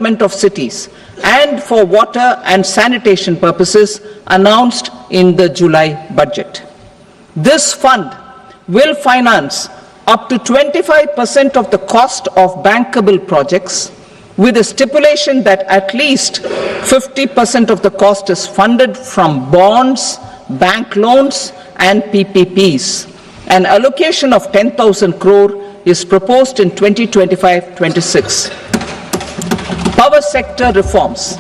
of cities and for water and sanitation purposes announced in the July budget. This fund will finance up to 25% of the cost of bankable projects, with a stipulation that at least 50% of the cost is funded from bonds, bank loans and PPPs. An allocation of 10,000 crore is proposed in 2025-26. Power sector reforms.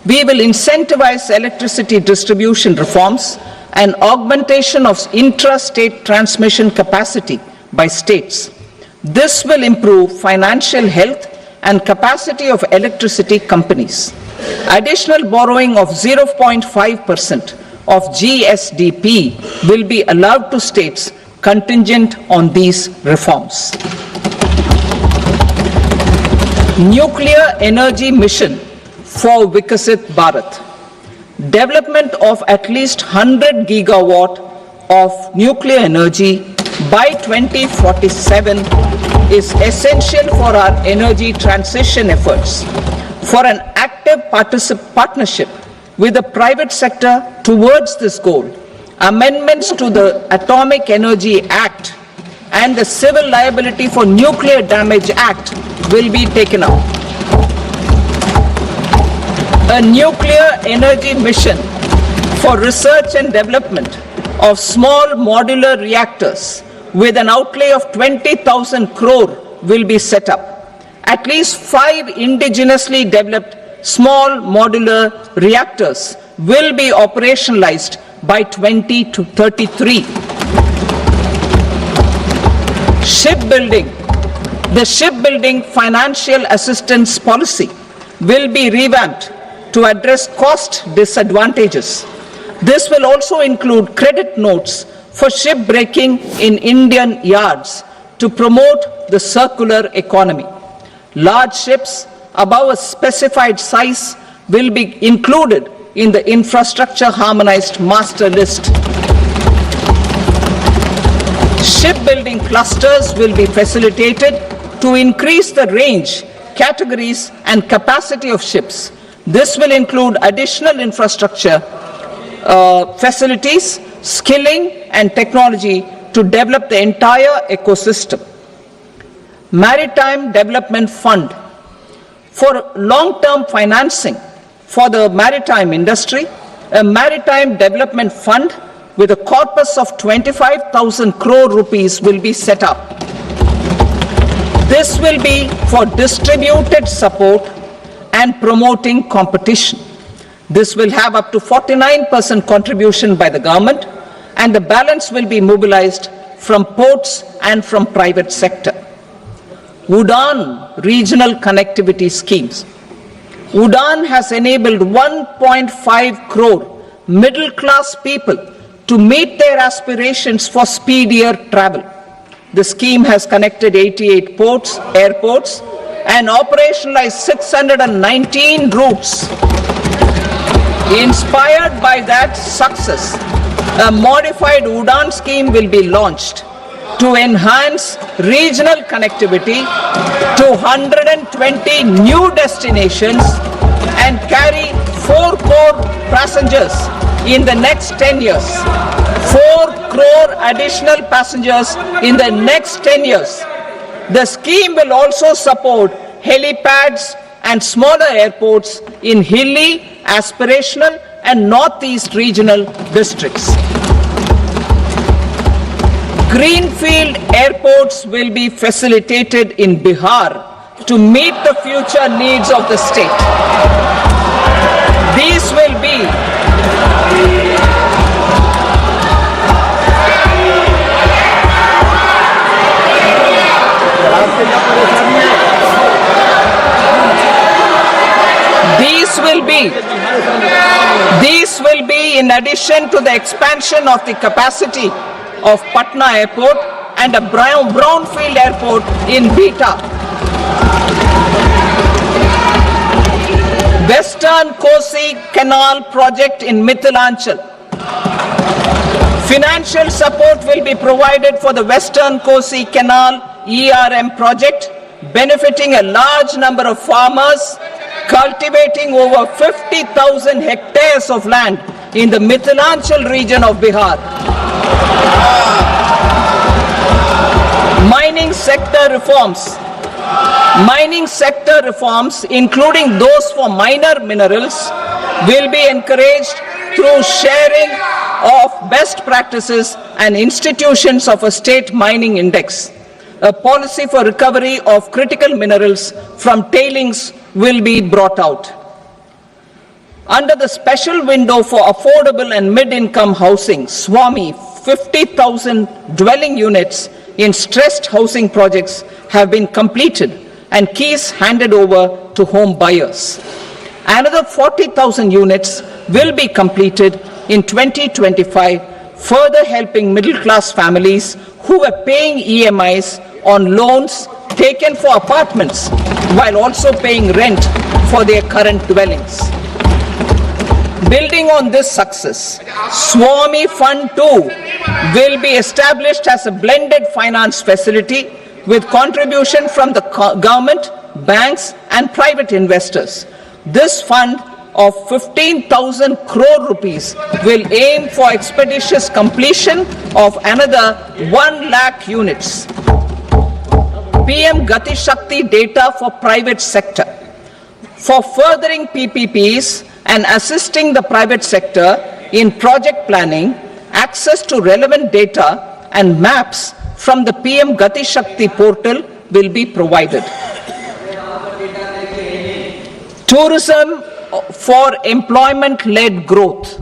We will incentivize electricity distribution reforms and augmentation of intra-state transmission capacity by states. This will improve financial health and capacity of electricity companies. Additional borrowing of 0.5% of GSDP will be allowed to states contingent on these reforms. Nuclear energy mission for Vikasit Bharat. Development of at least 100 gigawatt of nuclear energy by 2047 is essential for our energy transition efforts. For an active partnership with the private sector towards this goal, amendments to the Atomic Energy Act and the Civil Liability for Nuclear Damage Act will be taken up. A nuclear energy mission for research and development of small modular reactors with an outlay of 20,000 crore will be set up. At least 5 indigenously developed small modular reactors will be operationalized by 2033. Shipbuilding. The shipbuilding financial assistance policy will be revamped to address cost disadvantages. This will also include credit notes for shipbreaking in Indian yards to promote the circular economy. Large ships above a specified size will be included in the infrastructure harmonized master list. Shipbuilding clusters will be facilitated to increase the range, categories and capacity of ships. This will include additional infrastructure, facilities, skilling and technology to develop the entire ecosystem. Maritime Development Fund. For long-term financing for the maritime industry, a Maritime Development Fund with a corpus of 25,000 crore rupees will be set up. This will be for distributed support and promoting competition. This will have up to 49% contribution by the government, and the balance will be mobilized from ports and from private sector. UDAN regional connectivity schemes. UDAN has enabled 1.5 crore middle-class people to meet their aspirations for speedier travel. The scheme has connected 88 ports, airports, and operationalized 619 routes. Inspired by that success, a modified UDAN scheme will be launched to enhance regional connectivity to 120 new destinations and carry 4 crore passengers in the next 10 years. 4 crore additional passengers in the next 10 years. The scheme will also support helipads and smaller airports in hilly, aspirational and northeast regional districts. Greenfield airports will be facilitated in Bihar to meet the future needs of the state. These will be These will be in addition to the expansion of the capacity of Patna Airport and a brownfield airport in Beta. Western Kosi Canal project in Mithilanchal. Financial support will be provided for the Western Kosi Canal ERM project, benefiting a large number of farmers cultivating over 50,000 hectares of land in the Mithilanchal region of Bihar. Mining sector reforms, including those for minor minerals, will be encouraged through sharing of best practices and institutions of a state mining index. A policy for recovery of critical minerals from tailings will be brought out. Under the special window for affordable and mid-income housing, SWAMI, 50,000 dwelling units in stressed housing projects have been completed and keys handed over to home buyers. Another 40,000 units will be completed in 2025, further helping middle-class families who were paying EMIs on loans taken for apartments while also paying rent for their current dwellings. Building on this success, Swami Fund 2 will be established as a blended finance facility with contribution from the government, banks and private investors. This fund of 15,000 crore rupees will aim for expeditious completion of another 1 lakh units. PM Gati Shakti data for private sector. For furthering PPPs and assisting the private sector in project planning, access to relevant data and maps from the PM Gati Shakti portal will be provided. Tourism for employment-led growth.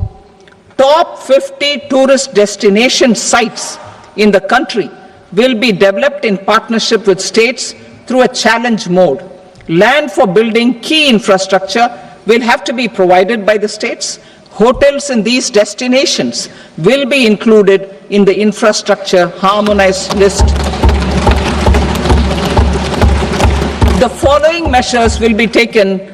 Top 50 tourist destination sites in the country will be developed in partnership with states through a challenge mode. Land for building key infrastructure will have to be provided by the states. Hotels in these destinations will be included in the infrastructure harmonized list. The following measures will be taken